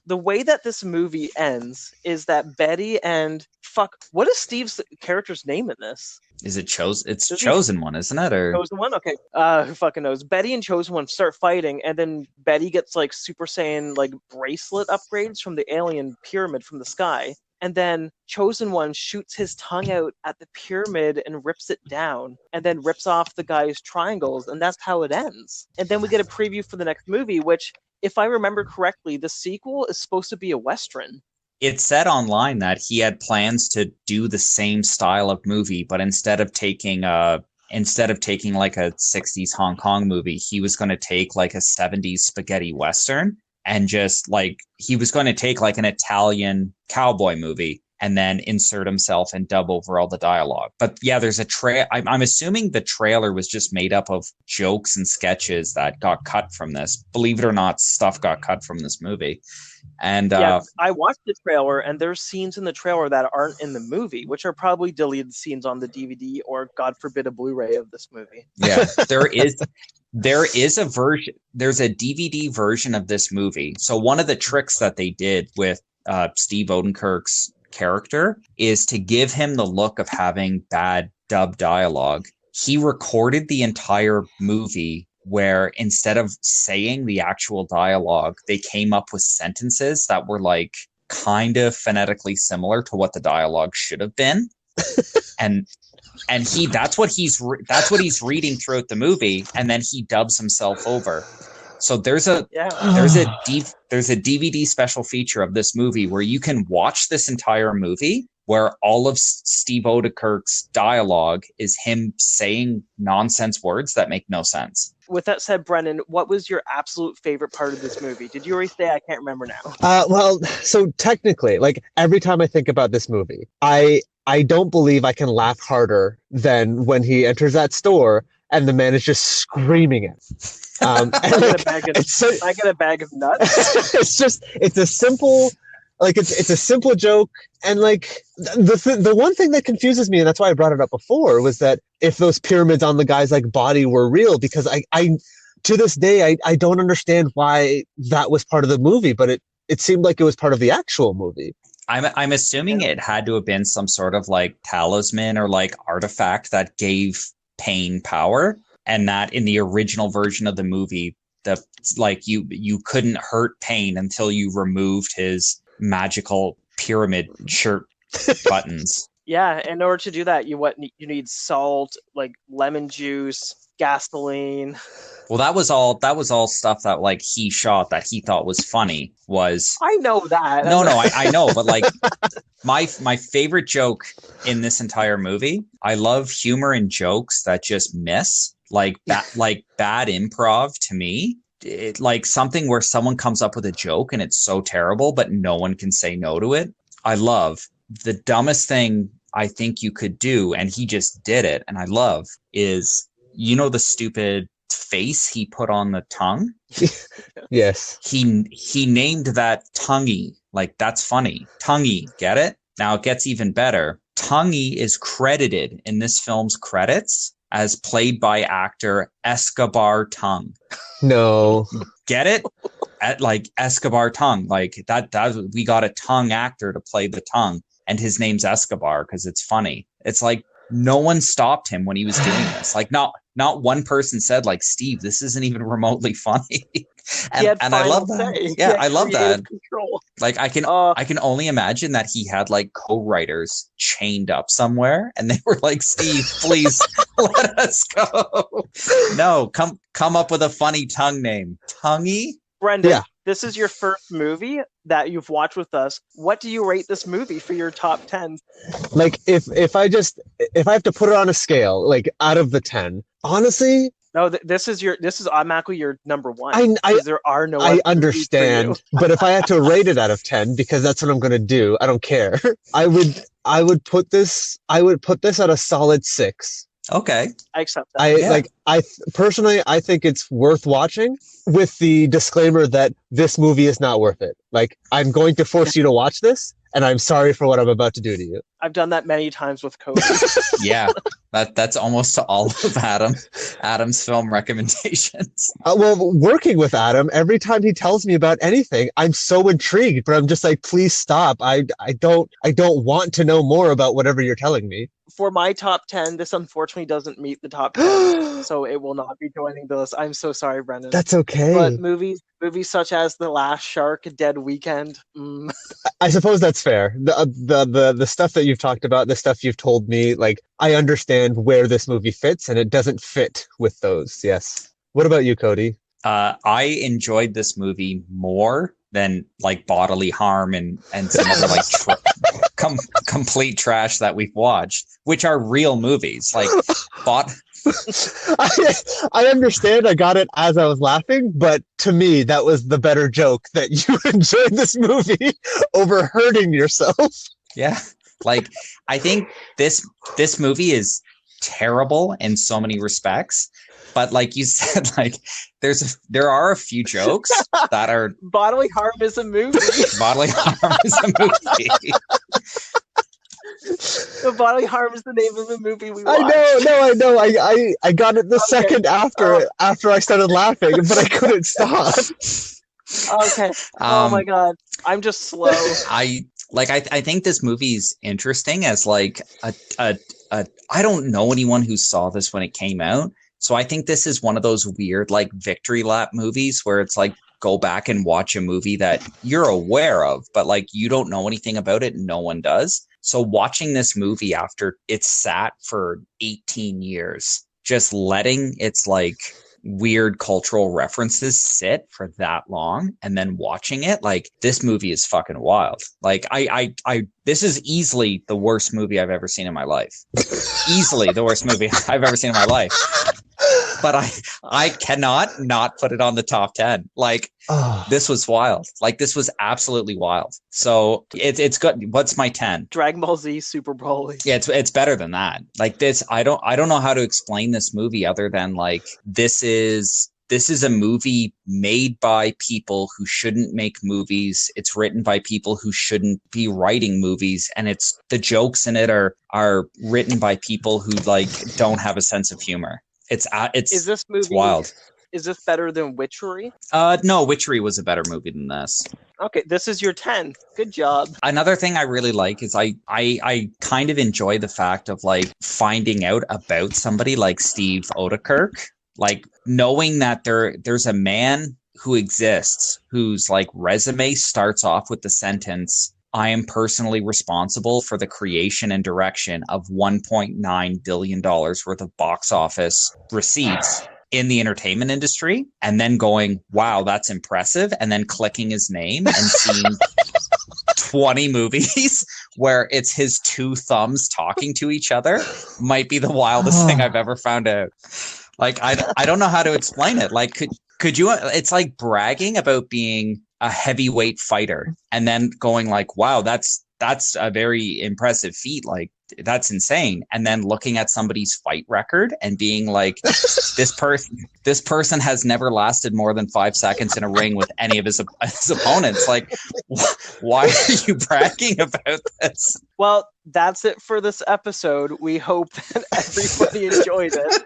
The way that this movie ends is that Betty and what is Steve's character's name in this? Is it Chosen? It's Chosen One, isn't it? Or Chosen One? Okay. Who fucking knows? Betty and Chosen One start fighting, and then Betty gets like Super Saiyan like bracelet upgrades from the alien pyramid from the sky. And then Chosen One shoots his tongue out at the pyramid and rips it down, and then rips off the guy's triangles, and that's how it ends. And then we get a preview for the next movie, which, if I remember correctly, the sequel is supposed to be a Western. It said online that he had plans to do the same style of movie, but instead of taking like a 60s Hong Kong movie, he was going to take like a 70s spaghetti Western. And just like he was going to take like an Italian cowboy movie and then insert himself and dub over all the dialogue. But yeah, there's a I'm assuming the trailer was just made up of jokes and sketches that got cut from this. Believe it or not, stuff got cut from this movie. And yeah, I watched the trailer, and there's scenes in the trailer that aren't in the movie, which are probably deleted scenes on the DVD or, God forbid, a Blu-ray of this movie. Yeah, there is a version. There's a DVD version of this movie. So one of the tricks that they did with Steve Odenkirk's character is to give him the look of having bad dub dialogue. He recorded the entire movie where instead of saying the actual dialogue, they came up with sentences that were like kind of phonetically similar to what the dialogue should have been. and that's what he's reading throughout the movie, and then he dubs himself over. So there's a DVD special feature of this movie where you can watch this entire movie where all of Steve Odekirk's dialogue is him saying nonsense words that make no sense. With that said, Brennan, what was your absolute favorite part of this movie? Did you already say? I can't remember now. Well, so technically, like every time I think about this movie, I don't believe I can laugh harder than when he enters that store and the man is just screaming it. I get a bag of nuts. It's a simple, like it's a simple joke, and like the one thing that confuses me, and that's why I brought it up before, was that if those pyramids on the guy's like body were real, because I to this day I don't understand why that was part of the movie, but it seemed like it was part of the actual movie. I'm assuming it had to have been some sort of like talisman or like artifact that gave Pain power, and that in the original version of the movie, the like you couldn't hurt Pain until you removed his magical pyramid shirt buttons. Yeah, in order to do that, you need salt, like lemon juice, gasoline. Well, that was all stuff that like he shot that he thought was funny. I know that. No, I know, but like my favorite joke in this entire movie, I love humor and jokes that just miss. Like bad improv to me. It, like something where someone comes up with a joke and it's so terrible, but no one can say no to it. I love the dumbest thing I think you could do, and he just did it, and I love is, you know, the stupid face he put on the tongue. Yes, he named that Tonguey. Like, that's funny. Tonguey, get it? Now it gets even better. Tonguey is credited in this film's credits as played by actor Escobar Tongue. No. Get it? At like Escobar Tongue. Like that we got a tongue actor to play the tongue, and his name's Escobar because it's funny. It's like no one stopped him when he was doing this. Like not one person said like, Steve, this isn't even remotely funny. and I love that. Say. Yeah, I love that. Control. Like I can only imagine that he had like co-writers chained up somewhere, and they were like, Steve, please let us go. No, come up with a funny tongue name. Tonguey? Brendan, This is your first movie that you've watched with us. What do you rate this movie for your top 10? Like if I have to put it on a scale, like out of the 10, honestly. No, this is automatically your number one. There are no. I understand, but if I had to rate it out of 10, because that's what I'm going to do, I don't care. I would put this at a solid 6. Okay, I accept that. I personally think it's worth watching, with the disclaimer that this movie is not worth it. Like, I'm going to force you to watch this, and I'm sorry for what I'm about to do to you. I've done that many times with Cody. Yeah, that's almost all of Adam's film recommendations. Well, working with Adam, every time he tells me about anything, I'm so intrigued, but I'm just like, please stop. I don't want to know more about whatever you're telling me. For my top 10, this unfortunately doesn't meet the top 10, so it will not be joining the list. I'm so sorry, Brendan. That's okay. But movies such as The Last Shark, Dead Weekend. I suppose that's fair. The stuff that you've talked about, the stuff you've told me, like, I understand where this movie fits, and it doesn't fit with those. Yes. What about you, Cody? I enjoyed this movie more than like Bodily Harm and some other like complete trash that we've watched, which are real movies. Like I understand. I got it as I was laughing, but to me, that was the better joke, that you enjoyed this movie over hurting yourself. Yeah, like I think this movie is terrible in so many respects, but like you said, like there are a few jokes that are. Bodily Harm is a movie. Bodily Harm is a movie. The Bodily Harm is the name of the movie we watched. I know. I got it the second after I started laughing, but I couldn't stop. Okay. Oh my god, I'm just slow. I think this movie's interesting as like a I don't know anyone who saw this when it came out, so I think this is one of those weird like victory lap movies where it's like, go back and watch a movie that you're aware of, but like you don't know anything about it. No one does. So watching this movie after it's sat for 18 years, just letting its like weird cultural references sit for that long and then watching it, like, this movie is fucking wild. Like I this is easily the worst movie I've ever seen in my life. Easily the worst movie I've ever seen in my life. but I cannot not put it on the top 10. Like, Oh, this was wild. Like, this was absolutely wild. So it's good. What's my 10? Dragon Ball Z Super Broly. Yeah, it's better than that. Like, this, I don't know how to explain this movie other than like this is a movie made by people who shouldn't make movies. It's written by people who shouldn't be writing movies, and it's the jokes in it are written by people who like don't have a sense of humor. It's Is this movie it's wild. Is this better than Witchery? No, Witchery was a better movie than this. Okay, this is your 10. Good job. Another thing I really like is I kind of enjoy the fact of like finding out about somebody like Steve Odekirk, like knowing that there's a man who exists whose like resume starts off with the sentence, "I am personally responsible for the creation and direction of $1.9 billion worth of box office receipts in the entertainment industry," and then going, "Wow, that's impressive," and then clicking his name and seeing 20 movies where it's his two thumbs talking to each other might be the wildest thing I've ever found out. Like, I don't know how to explain it. Like, could you, it's like bragging about being a heavyweight fighter and then going like, "Wow, that's a very impressive feat. Like, that's insane." And then looking at somebody's fight record and being like, this person has never lasted more than 5 seconds in a ring with any of his opponents. Like, why are you bragging about this? Well, that's it for this episode. We hope that everybody enjoyed it.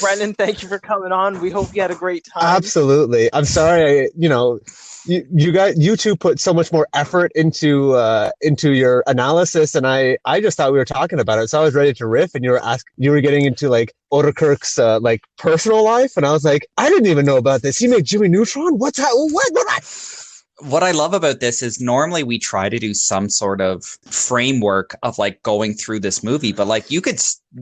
Brendan, thank you for coming on. We hope you had a great time. absolutely. I'm sorry. You two put so much more effort into your analysis, and I just thought we were talking about it, so I was ready to riff, and you were getting into like Odekirk's like personal life, and I was like, I didn't even know about this. He made Jimmy Neutron. What's that? What? What I love about this is normally we try to do some sort of framework of like going through this movie, but like you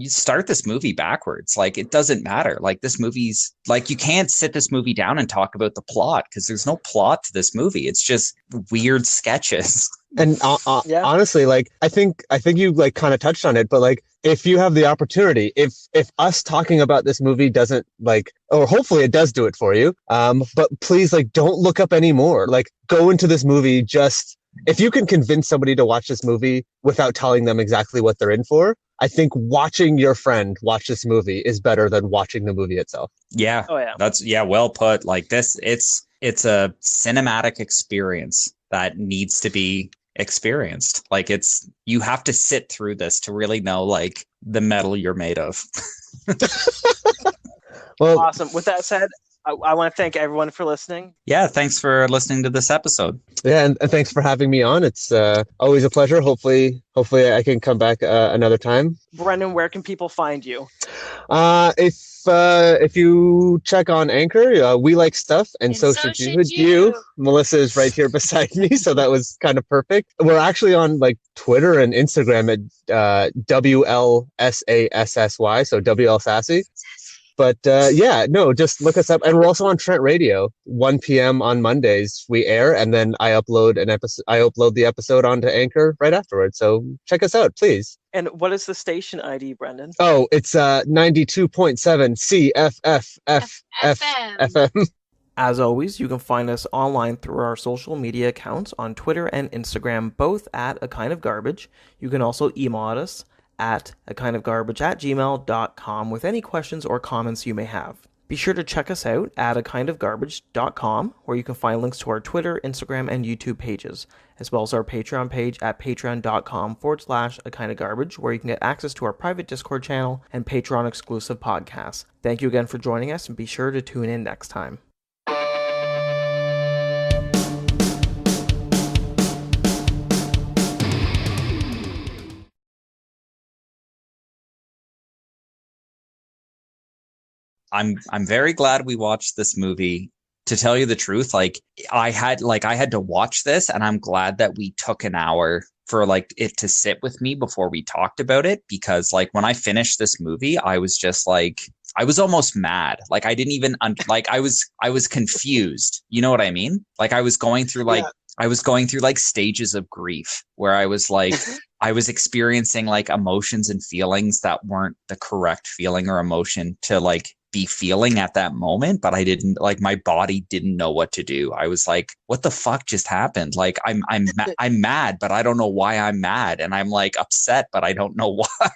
start this movie backwards. Like, it doesn't matter. Like, this movie's like, you can't sit this movie down and talk about the plot because there's no plot to this movie. It's just weird sketches. And Yeah. honestly, like I think you like kind of touched on it, but like if you have the opportunity, if us talking about this movie doesn't like, or hopefully it does do it for you, but please like don't look up anymore. Like, go into this movie just if you can convince somebody to watch this movie without telling them exactly what they're in for. I think watching your friend watch this movie is better than watching the movie itself. Yeah. Oh, yeah. That's well put. Like, this, it's a cinematic experience that needs to be experienced. Like, you have to sit through this to really know like the metal you're made of. Well, Awesome. With that said, I want to thank everyone for listening. Yeah, thanks for listening to this episode. yeah, and thanks for having me on. It's always a pleasure. Hopefully I can come back another time. Brendan, where can people find you? If you check on Anchor, we like stuff, and so should you. Melissa is right here beside me, so that was kind of perfect. We're actually on like Twitter and Instagram at WLSASSY, so WL Sassy. But just look us up, and we're also on Trent Radio. 1 p.m. on Mondays we air, and then I upload the episode onto Anchor right afterwards. So check us out, please. And what is the station ID, Brendan? Oh, it's 92.7 CFFFFM. As always, you can find us online through our social media accounts on Twitter and Instagram, both at A Kind of Garbage. You can also email us at akindofgarbage@gmail.com with any questions or comments you may have. Be sure to check us out at akindofgarbage.com, where you can find links to our Twitter, Instagram, and YouTube pages, as well as our Patreon page at patreon.com/akindofgarbage, where you can get access to our private Discord channel and Patreon exclusive podcasts. Thank you again for joining us, and be sure to tune in next time. I'm very glad we watched this movie. To tell you the truth, like I had to watch this, and I'm glad that we took an hour for like it to sit with me before we talked about it, because like when I finished this movie, I was just like, I was almost mad. Like, I didn't even I was confused. You know what I mean? Like, I was going through stages of grief where I was like, I was experiencing like emotions and feelings that weren't the correct feeling or emotion to like be feeling at that moment, but I didn't like my body didn't know what to do. I was like, what the fuck just happened? Like I'm mad, but I don't know why I'm mad, and I'm like upset, but I don't know why.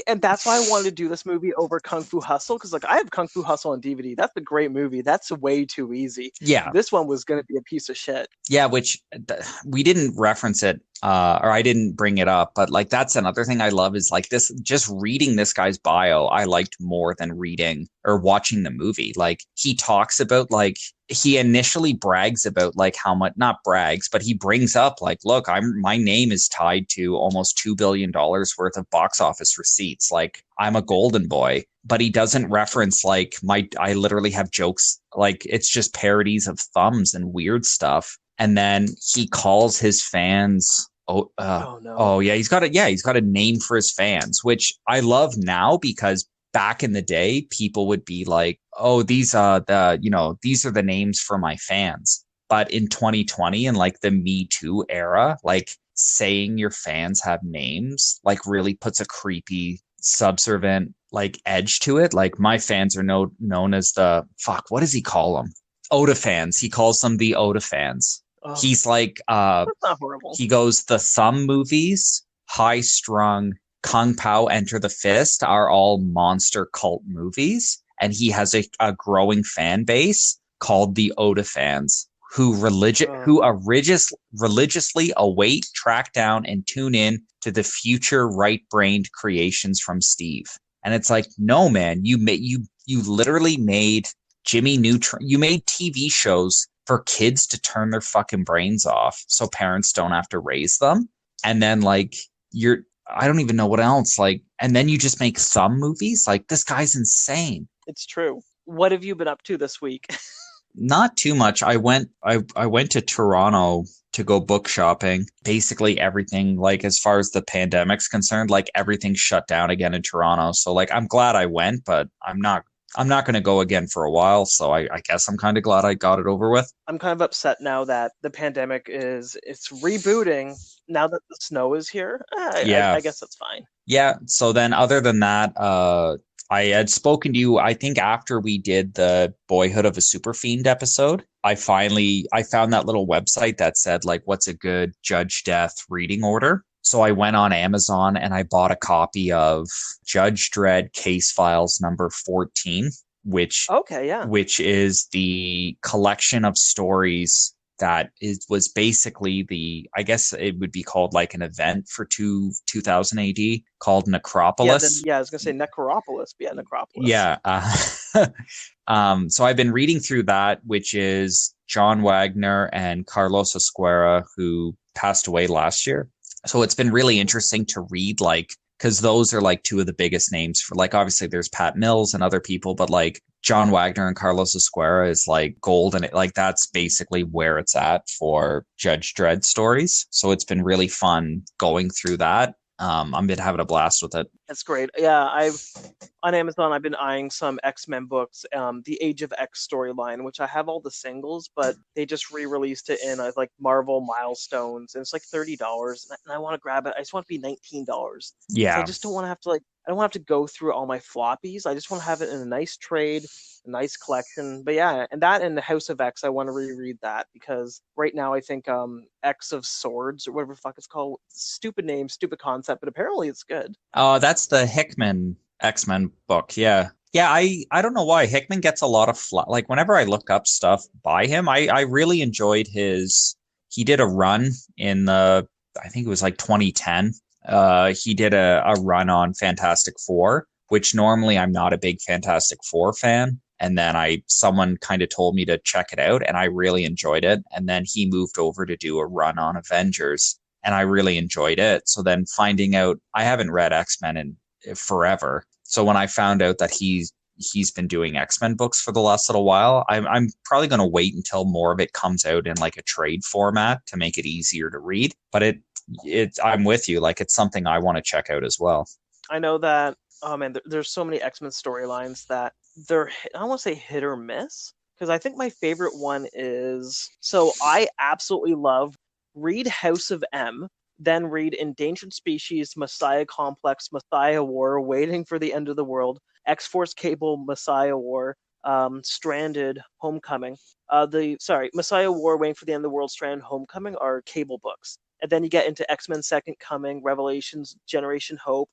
And that's why I wanted to do this movie over Kung Fu Hustle, because like I have Kung Fu Hustle on DVD. That's a great movie. That's way too easy. Yeah. This one was going to be a piece of shit. Yeah, which we didn't reference it, or I didn't bring it up, but like that's another thing I love is like this, just reading this guy's bio, I liked more than reading or watching the movie. Like he talks about like he initially brags about like how much, not brags, but he brings up like, look, my name is tied to almost $2 billion worth of box office receipts. Like I'm a golden boy, but he doesn't reference like I literally have jokes, like it's just parodies of thumbs and weird stuff. And then he calls his fans. Oh no. Oh yeah, he's got a name for his fans, which I love now because back in the day, people would be like, oh, these are the names for my fans. But in 2020 and like the Me Too era, like saying your fans have names like really puts a creepy, subservient like edge to it. Like my fans are known as the what does he call them? Oda fans. He calls them the Oda fans. Oh, he's like that's not horrible. He goes, the Thumb movies, High Strung, Kung Pao Enter the Fist are all monster cult movies. And he has a growing fan base called the Oda fans who religiously await, track down, and tune in to the future right-brained creations from Steve. And it's like, no, man, you literally made Jimmy Neutron. You made TV shows for kids to turn their fucking brains off so parents don't have to raise them. And then like I don't even know what else. Like, and then you just make some movies. Like this guy's insane. It's true. What have you been up to this week? Not too much. I went to Toronto to go book shopping. Basically everything, like as far as the pandemic's concerned, like everything's shut down again in Toronto. So like I'm glad I went, but I'm not going to go again for a while. So I guess I'm kind of glad I got it over with. I'm kind of upset now that the pandemic it's rebooting now that the snow is here. I guess that's fine. Yeah. So then other than that, I had spoken to you, I think after we did the Boyhood of a Super Fiend episode, I found that little website that said like, what's a good Judge Death reading order? So I went on Amazon and I bought a copy of Judge Dredd Case Files number 14, which is the collection of stories that was basically I guess it would be called like an event for 2000 AD called Necropolis. I was going to say Necropolis. Yeah, Necropolis. Yeah. So I've been reading through that, which is John Wagner and Carlos Esquera, who passed away last year. So it's been really interesting to read, like, because those are like two of the biggest names for, like, obviously there's Pat Mills and other people, but like John Wagner and Carlos Esquera is like gold, and like that's basically where it's at for Judge Dredd stories. So it's been really fun going through that. I've been having a blast with it. That's great. Yeah, on Amazon, I've been eyeing some X-Men books, the Age of X storyline, which I have all the singles, but they just re-released it in like Marvel Milestones, and it's like $30, and I want to grab it. I just want it to be $19. Yeah. So I just don't want to have to I don't want to have to go through all my floppies. I just want to have it in a nice trade, a nice collection. But yeah, and the House of X, I want to reread that because right now I think X of Swords or whatever the fuck it's called. Stupid name, stupid concept, but apparently it's good. Oh, that's the Hickman X-Men book. Yeah. Yeah, I don't know why Hickman gets a lot of like whenever I look up stuff by him, I really enjoyed he did a run in I think it was like 2010. He did a run on Fantastic Four, which normally I'm not a big Fantastic Four fan. And then someone kind of told me to check it out and I really enjoyed it. And then he moved over to do a run on Avengers and I really enjoyed it. So then finding out, I haven't read X-Men in forever. So when I found out that he's been doing X-Men books for the last little while, I'm probably going to wait until more of it comes out in like a trade format to make it easier to read. But I'm with you. Like it's something I want to check out as well. I know that, oh man, there's so many X-Men storylines that they're, I don't want to say hit or miss, because I think my favorite one is, so I absolutely love read House of M, then read Endangered Species, Messiah Complex, Messiah War, Waiting for the End of the World, X-Force, Cable, Messiah War, Stranded, Homecoming. Messiah War, Waiting for the End of the World, Stranded, Homecoming are Cable books. And then you get into X-Men Second Coming, Revelations, Generation Hope.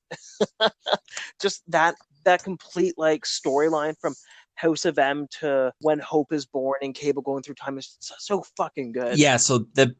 Just that complete like storyline from House of M to when Hope is born and Cable going through time is so fucking good. Yeah, so the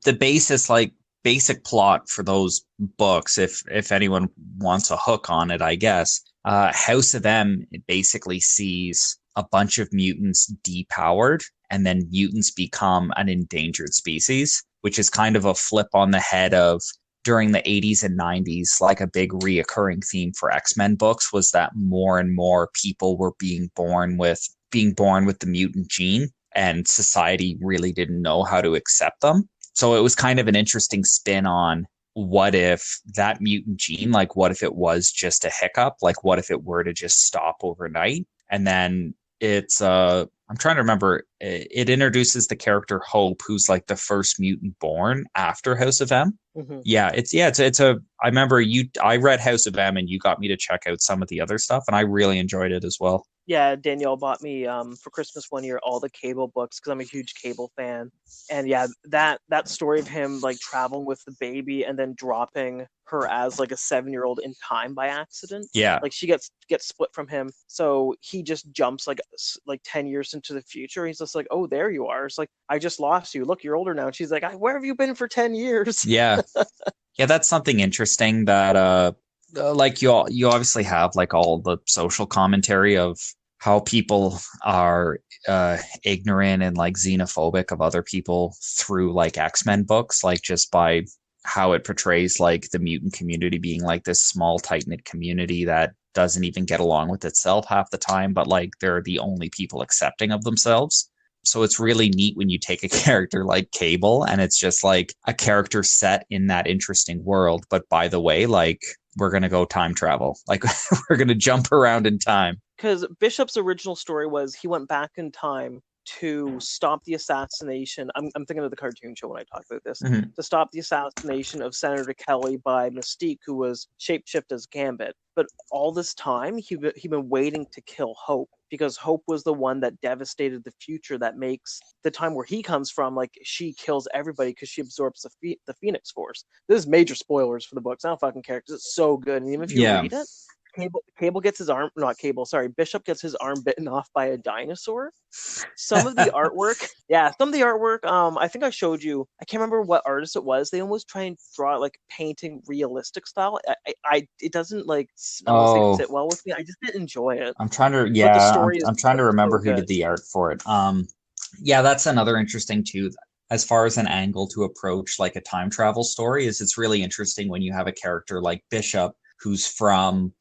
basic plot for those books, if anyone wants a hook on it, I guess, House of M, it basically sees a bunch of mutants depowered, and then mutants become an endangered species, which is kind of a flip on the head of during the 80s and 90s, like a big reoccurring theme for X-Men books was that more and more people were being born with the mutant gene, and society really didn't know how to accept them. So it was kind of an interesting spin on what if that mutant gene, like what if it was just a hiccup? Like what if it were to just stop overnight? And then it's I'm trying to remember, it introduces the character Hope, who's like the first mutant born after House of M. Mm-hmm. I remember I read House of M and you got me to check out some of the other stuff, and I really enjoyed it as well. Yeah, Danielle bought me for Christmas one year all the Cable books because I'm a huge Cable fan. And yeah, that story of him like traveling with the baby and then dropping her as like a 7-year-old in time by accident. Yeah. Like she gets split from him, so he just jumps like 10 years into the future. He's just like, "Oh, there you are." It's like, "I just lost you. Look, you're older now." And she's like, "Where have you been for 10 years?" Yeah. Yeah, that's something interesting that like you obviously have like all the social commentary of how people are ignorant and like xenophobic of other people through like X-Men books, like just by how it portrays like the mutant community being like this small tight-knit community that doesn't even get along with itself half the time, but like they're the only people accepting of themselves. So it's really neat when you take a character like Cable and it's just like a character set in that interesting world. But by the way, like we're going to go time travel. Like we're going to jump around in time. Because Bishop's original story was he went back in time to stop the assassination. I'm thinking of the cartoon show when I talk about this. Mm-hmm. To stop the assassination of Senator Kelly by Mystique, who was shapeshifted as Gambit. But all this time, he'd been waiting to kill Hope because Hope was the one that devastated the future that makes the time where he comes from, like, she kills everybody because she absorbs the Phoenix Force. This is major spoilers for the books. I don't fucking care because it's so good. And even if you read it, Cable gets his arm, not Cable, sorry, Bishop gets his arm bitten off by a dinosaur. Some of the artwork, I think I showed you, I can't remember what artist it was. They almost try and draw it like painting realistic style. It doesn't like, I don't want to say sit well with me. I just didn't enjoy it. I'm trying to, I'm trying to remember who did the art for it. Yeah, that's another interesting too. As far as an angle to approach like a time travel story is, it's really interesting when you have a character like Bishop who's from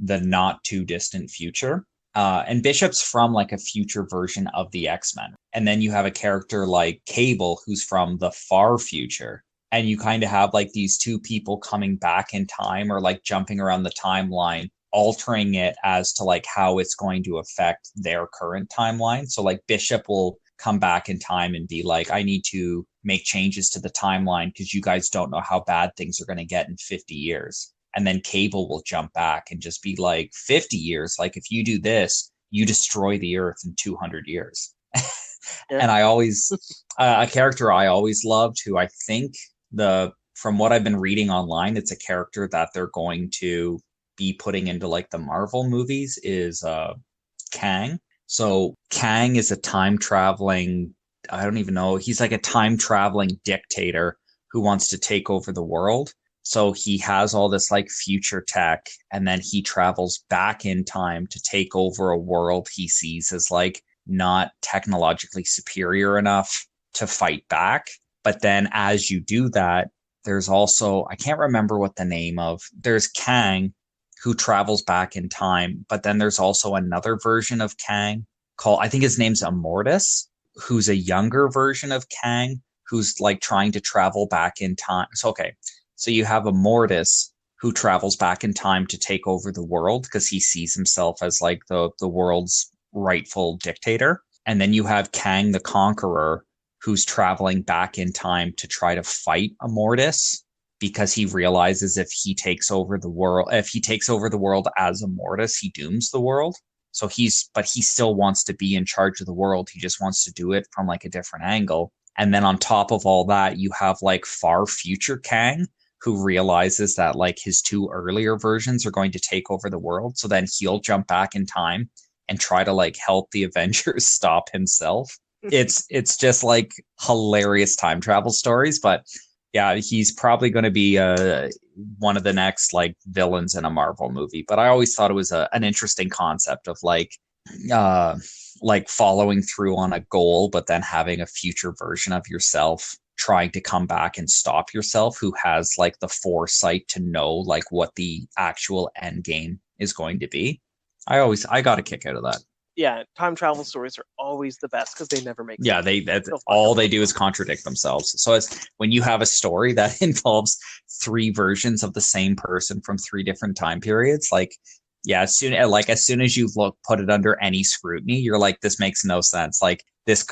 the not too distant future. And Bishop's from like a future version of the X-Men. And then you have a character like Cable who's from the far future. And you kind of have like these two people coming back in time or like jumping around the timeline, altering it as to like how it's going to affect their current timeline. So like Bishop will come back in time and be like, I need to make changes to the timeline because you guys don't know how bad things are going to get in 50 years. And then Cable will jump back and just be like, 50 years, like if you do this, you destroy the earth in 200 years. Yeah. And I always, a character I always loved who I think from what I've been reading online, it's a character that they're going to be putting into like the Marvel movies is Kang. So Kang is a time traveling, I don't even know, he's like a time traveling dictator who wants to take over the world. So he has all this like future tech, and then he travels back in time to take over a world he sees as like not technologically superior enough to fight back. But then as you do that, there's also, I can't remember what the name of, there's Kang who travels back in time, but then there's also another version of Kang called, I think his name's Immortus, who's a younger version of Kang who's like trying to travel back in time. So you have Immortus who travels back in time to take over the world because he sees himself as like the world's rightful dictator. And then you have Kang the Conqueror who's traveling back in time to try to fight Immortus because he realizes if he takes over the world as Immortus, he dooms the world. So he still wants to be in charge of the world. He just wants to do it from like a different angle. And then on top of all that, you have like far future Kang, who realizes that like his two earlier versions are going to take over the world. So then he'll jump back in time and try to like help the Avengers stop himself. It's just like hilarious time travel stories. But yeah, he's probably going to be one of the next like villains in a Marvel movie. But I always thought it was an interesting concept of like following through on a goal, but then having a future version of yourself trying to come back and stop yourself, who has like the foresight to know like what the actual end game is going to be. I got a kick out of that. Yeah, time travel stories are always the best because they never make Yeah, sense. that's all they do is contradict themselves. So it's when you have a story that involves three versions of the same person from three different time periods, like yeah, as soon as you put it under any scrutiny, you're like, this makes no sense. Like this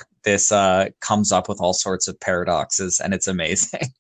comes up with all sorts of paradoxes, and it's amazing.